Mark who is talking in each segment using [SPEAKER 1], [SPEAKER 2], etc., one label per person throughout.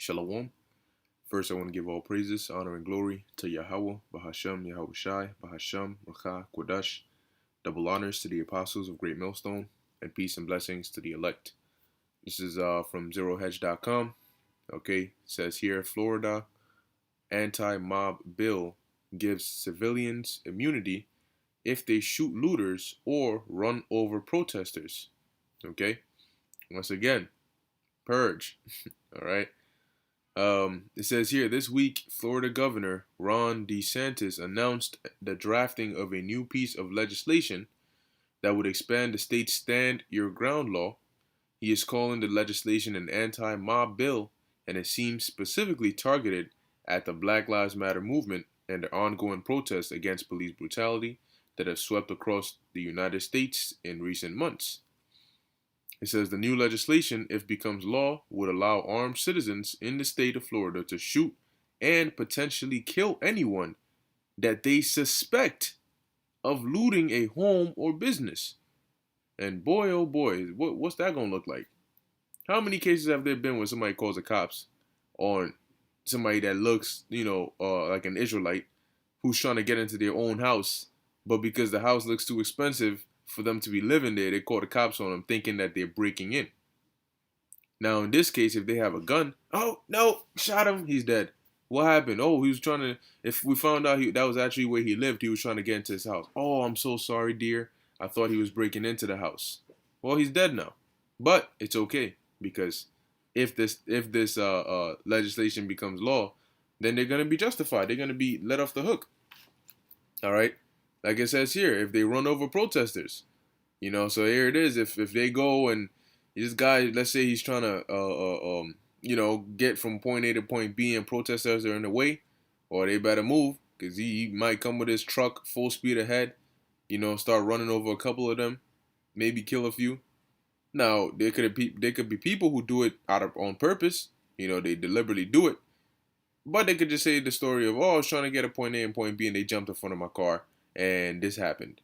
[SPEAKER 1] Shalom. First, I want to give all praises, honor, and glory to Yahweh, Bahashem, Yahweh Shai, Bahashem, Racha, Kodash. Double honors to the apostles of Great Millstone, and peace and blessings to the elect. This is from ZeroHedge.com. Okay, it says here, Florida anti-mob bill gives civilians immunity if they shoot looters or run over protesters. Okay, once again, purge. All right. It says here, this week, Florida Governor Ron DeSantis announced the drafting of a new piece of legislation that would expand the state's Stand Your Ground law. He is calling the legislation an anti-mob bill, and it seems specifically targeted at the Black Lives Matter movement and the ongoing protests against police brutality that have swept across the United States in recent months. It says the new legislation, if becomes law, would allow armed citizens in the state of Florida to shoot and potentially kill anyone that they suspect of looting a home or business. And boy, oh boy, what's that going to look like? How many cases have there been when somebody calls the cops on somebody that looks, like an Israelite who's trying to get into their own house, but because the house looks too expensive for them to be living there, they call the cops on them thinking that they're breaking in. Now, in this case, if they have a gun, oh, no, shot him, he's dead. What happened? Oh, he was trying to, if we found out that was actually where he lived, he was trying to get into his house. Oh, I'm so sorry, dear. I thought he was breaking into the house. Well, he's dead now. But it's okay, because if this legislation becomes law, then they're going to be justified. They're going to be let off the hook. All right? Like it says here, if they run over protesters, so here it is. If they go and this guy, let's say he's trying to, get from point A to point B, and protesters are in the way, or they better move, because he might come with his truck full speed ahead, start running over a couple of them, maybe kill a few. Now, there could be people who do it on purpose, they deliberately do it, but they could just say the story of, oh, I was trying to get a point A and point B, and they jumped in front of my car, and this happened.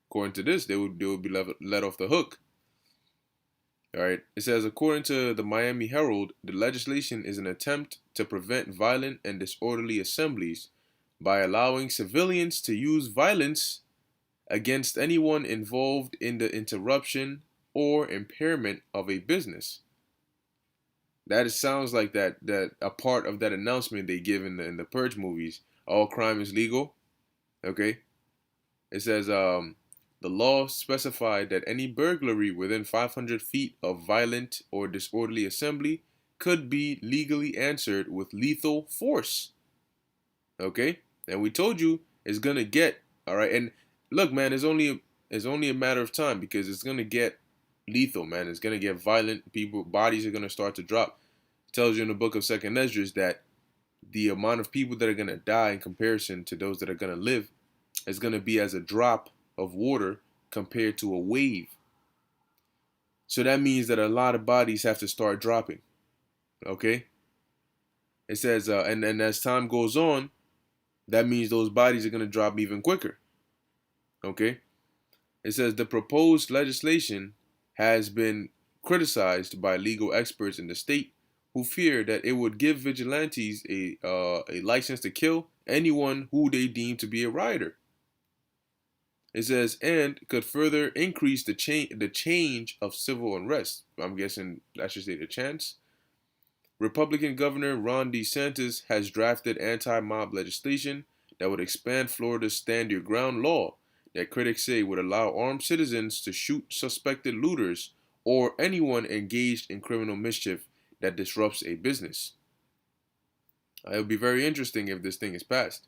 [SPEAKER 1] According to this, they would be let off the hook. All right. It says, according to the Miami Herald, the legislation is an attempt to prevent violent and disorderly assemblies by allowing civilians to use violence against anyone involved in the interruption or impairment of a business. That sounds like that a part of that announcement they give in the Purge movies. All crime is legal. Okay. It says, the law specified that any burglary within 500 feet of violent or disorderly assembly could be legally answered with lethal force. Okay? And we told you it's going to get, all right? And look, man, it's only a matter of time, because it's going to get lethal, man. It's going to get violent. Bodies are going to start to drop. It tells you in the book of Second Esdras that the amount of people that are going to die in comparison to those that are going to live is going to be as a drop of water compared to a wave. So that means that a lot of bodies have to start dropping. Okay? It says, and as time goes on, that means those bodies are going to drop even quicker. Okay? It says the proposed legislation has been criticized by legal experts in the state, who fear that it would give vigilantes a license to kill anyone who they deem to be a rioter. It says, and could further increase the change of civil unrest. I'm guessing I should say the chance. Republican Governor Ron DeSantis has drafted anti-mob legislation that would expand Florida's Stand Your Ground law that critics say would allow armed citizens to shoot suspected looters or anyone engaged in criminal mischief that disrupts a business. It would be very interesting if this thing is passed.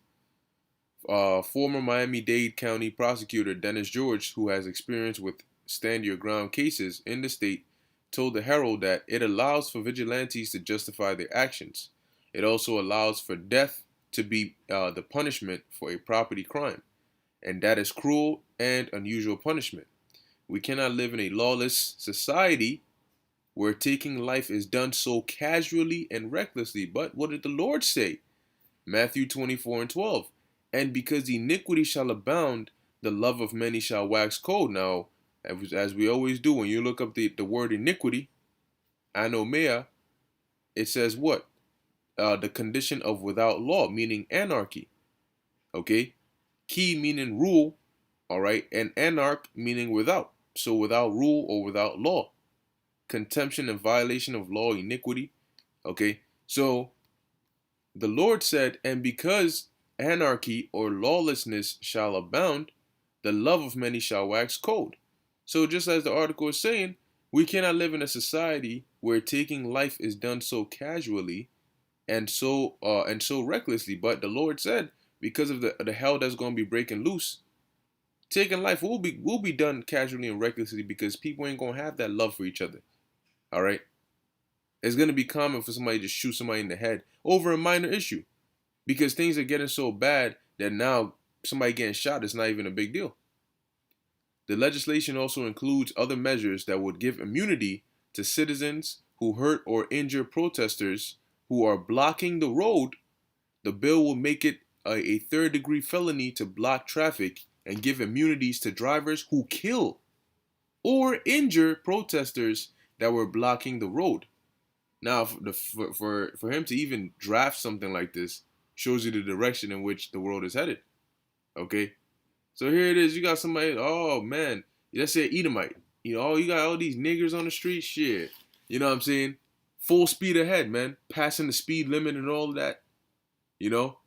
[SPEAKER 1] Former Miami-Dade County prosecutor Dennis George, who has experience with stand your ground cases in the state, told the Herald that it allows for vigilantes to justify their actions. It also allows for death to be the punishment for a property crime, and that is cruel and unusual punishment. We cannot live in a lawless society where taking life is done so casually and recklessly. But what did the Lord say? Matthew 24:12. And because iniquity shall abound, the love of many shall wax cold. Now, as we always do, when you look up the word iniquity, anomia, it says what? the condition of without law, meaning anarchy. Okay, key meaning rule, all right, and anarch meaning without. So without rule or without law, contempt and violation of law, iniquity. Okay, so the Lord said, and because anarchy or lawlessness shall abound, the love of many shall wax cold. So just as the article is saying, we cannot live in a society where taking life is done so casually and so recklessly. But the Lord said, because of the hell that's going to be breaking loose, taking life will be done casually and recklessly because people ain't going to have that love for each other. All right, it's going to be common for somebody to shoot somebody in the head over a minor issue because things are getting so bad that now somebody getting shot is not even a big deal. The legislation also includes other measures that would give immunity to citizens who hurt or injure protesters who are blocking the road. The bill will make it a third-degree felony to block traffic and give immunities to drivers who kill or injure protesters that were blocking the road. Now, for him to even draft something like this shows you the direction in which the world is headed. Okay, so here it is. You got somebody. Oh man, let's say Edomite. You got all these niggers on the street. Shit, you know what I'm saying? Full speed ahead, man. Passing the speed limit and all of that. You know,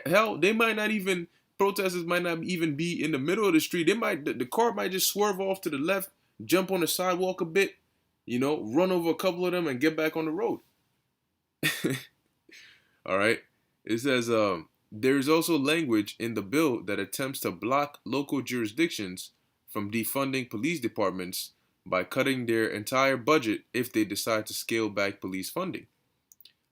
[SPEAKER 1] hell, they might not even protesters might not even be in the middle of the street. They might the car might just swerve off to the left, jump on the sidewalk a bit. Run over a couple of them and get back on the road. All right. It says there is also language in the bill that attempts to block local jurisdictions from defunding police departments by cutting their entire budget if they decide to scale back police funding.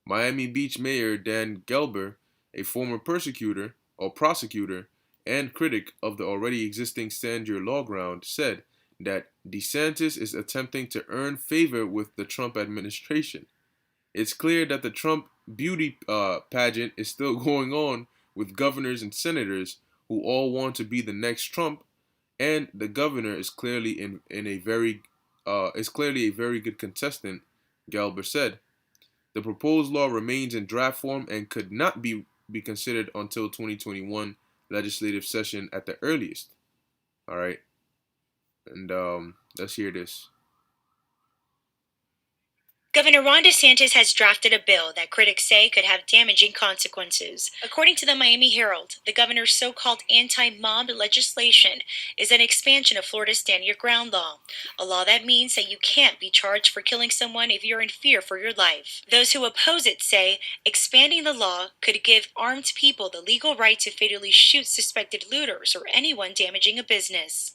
[SPEAKER 1] Miami Beach Mayor Dan Gelber, a former persecutor or prosecutor and critic of the already existing stand your law ground, said that DeSantis is attempting to earn favor with the Trump administration. It's clear that the Trump beauty pageant is still going on with governors and senators who all want to be the next Trump, and the governor is clearly in a very is clearly a very good contestant, Gelber said. The proposed law remains in draft form and could not be considered until 2021 legislative session at the earliest. All right, and let's hear this.
[SPEAKER 2] Governor Ron DeSantis has drafted a bill that critics say could have damaging consequences. According to the Miami Herald, the governor's so-called anti-mob legislation is an expansion of Florida's Stand Your Ground law, a law that means that you can't be charged for killing someone if you're in fear for your life. Those who oppose it say expanding the law could give armed people the legal right to fatally shoot suspected looters or anyone damaging a business.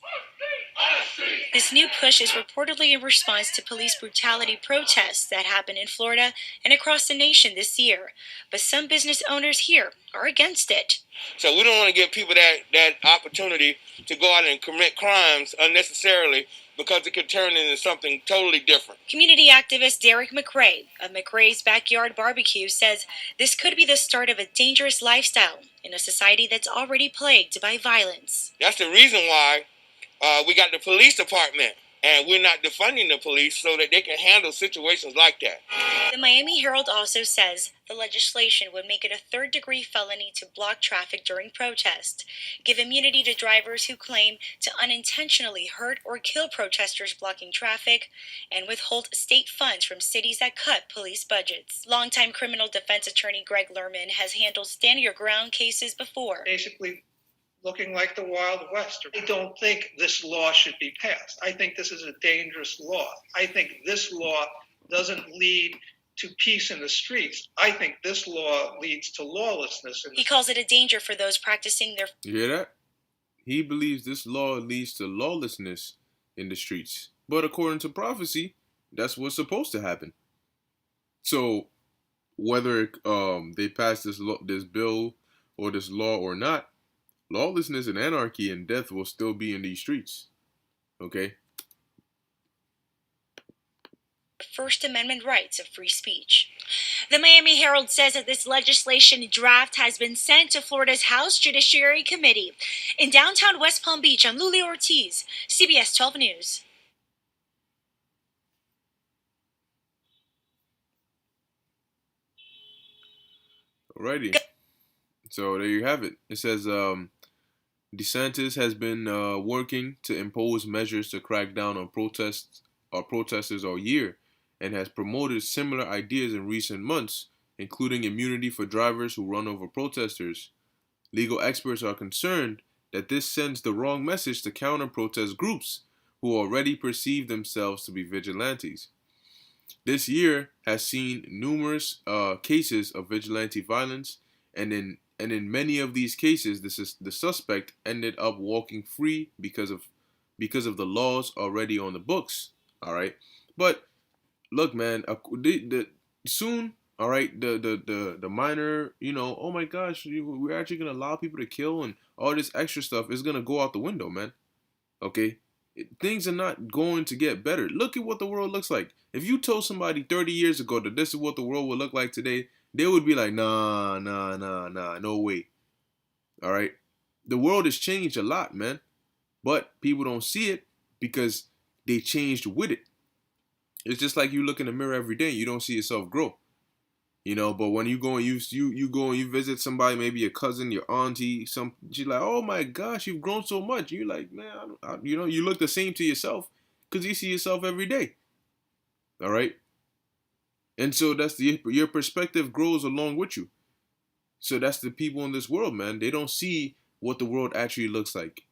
[SPEAKER 2] This new push is reportedly in response to police brutality protests that happened in Florida and across the nation this year. But some business owners here are against it.
[SPEAKER 3] So we don't want to give people that opportunity to go out and commit crimes unnecessarily because it could turn into something totally different.
[SPEAKER 2] Community activist Derek McRae of McRae's Backyard Barbecue says this could be the start of a dangerous lifestyle in a society that's already plagued by violence.
[SPEAKER 3] That's the reason why we got the police department, and we're not defunding the police so that they can handle situations like that.
[SPEAKER 2] The Miami Herald also says the legislation would make it a third-degree felony to block traffic during protest, give immunity to drivers who claim to unintentionally hurt or kill protesters blocking traffic, and withhold state funds from cities that cut police budgets. Longtime criminal defense attorney Greg Lerman has handled stand-your-ground cases before.
[SPEAKER 4] Basically, looking like the Wild West. I don't think this law should be passed. I think this is a dangerous law. I think this law doesn't lead to peace in the streets. I think this law leads to lawlessness.
[SPEAKER 2] He calls it a danger for those practicing their...
[SPEAKER 1] You hear that? He believes this law leads to lawlessness in the streets. But according to prophecy, that's what's supposed to happen. So whether they pass this bill or this law or not, lawlessness and anarchy and death will still be in these streets. Okay?
[SPEAKER 2] First Amendment rights of free speech. The Miami Herald says that this legislation draft has been sent to Florida's House Judiciary Committee. In downtown West Palm Beach, I'm Luli Ortiz, CBS 12 News.
[SPEAKER 1] Alrighty. So there you have it. It says DeSantis has been working to impose measures to crack down on protesters all year, and has promoted similar ideas in recent months, including immunity for drivers who run over protesters. Legal experts are concerned that this sends the wrong message to counter-protest groups who already perceive themselves to be vigilantes. This year has seen numerous cases of vigilante violence, and in many of these cases, the suspect ended up walking free because of the laws already on the books. All right, but look, man, soon, all right, the minor, oh my gosh, we're actually gonna allow people to kill and all this extra stuff is gonna go out the window, man. Okay, things are not going to get better. Look at what the world looks like. If you told somebody 30 years ago that this is what the world would look like today, they would be like, nah, nah, nah, nah, no way. All right, the world has changed a lot, man, but people don't see it because they changed with it. It's just like you look in the mirror every day, you don't see yourself grow. But when you go and you go and you visit somebody, maybe your cousin, your auntie, she's like, oh my gosh, you've grown so much. You're like, man, you look the same to yourself because you see yourself every day. All right, and so your perspective grows along with you. So that's the people in this world, man. They don't see what the world actually looks like.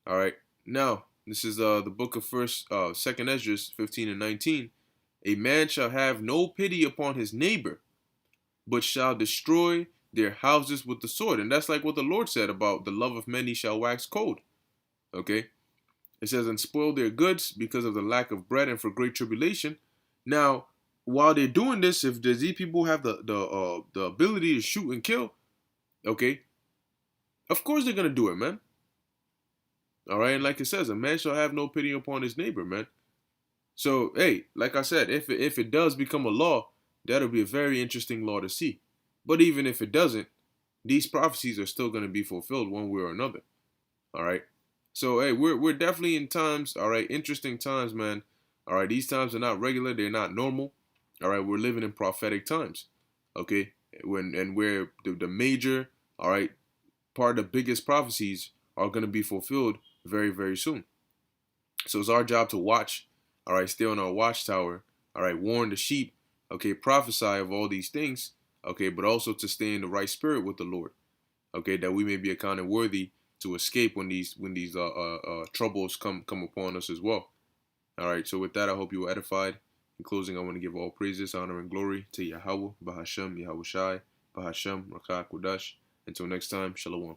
[SPEAKER 1] All right, now this is the book of Second Esdras 15 and 19. A man shall have no pity upon his neighbor, but shall destroy their houses with the sword. And that's like what the Lord said about the love of many shall wax cold. Okay? It says, and spoil their goods because of the lack of bread and for great tribulation. Now, while they're doing this, if these people have the ability to shoot and kill, okay, of course they're gonna do it, man. All right, and like it says, a man shall have no pity upon his neighbor, man. So, hey, like I said, if it does become a law, that'll be a very interesting law to see. But even if it doesn't, these prophecies are still going to be fulfilled one way or another. All right. So, hey, we're definitely in times, all right, interesting times, man. All right, these times are not regular, they're not normal. All right, we're living in prophetic times. Okay, where the major, all right, part of the biggest prophecies are going to be fulfilled very, very soon. So it's our job to watch, all right, stay on our watchtower, all right, warn the sheep, okay, prophesy of all these things, okay, but also to stay in the right spirit with the Lord, okay, that we may be accounted worthy to escape when these troubles come upon us as well. All right, so with that, I hope you were edified. In closing, I want to give all praises, honor, and glory to Yahweh, Bahashem, Yahweh Shai, Bahashem, Rakah, Kodash. Until next time, Shalom.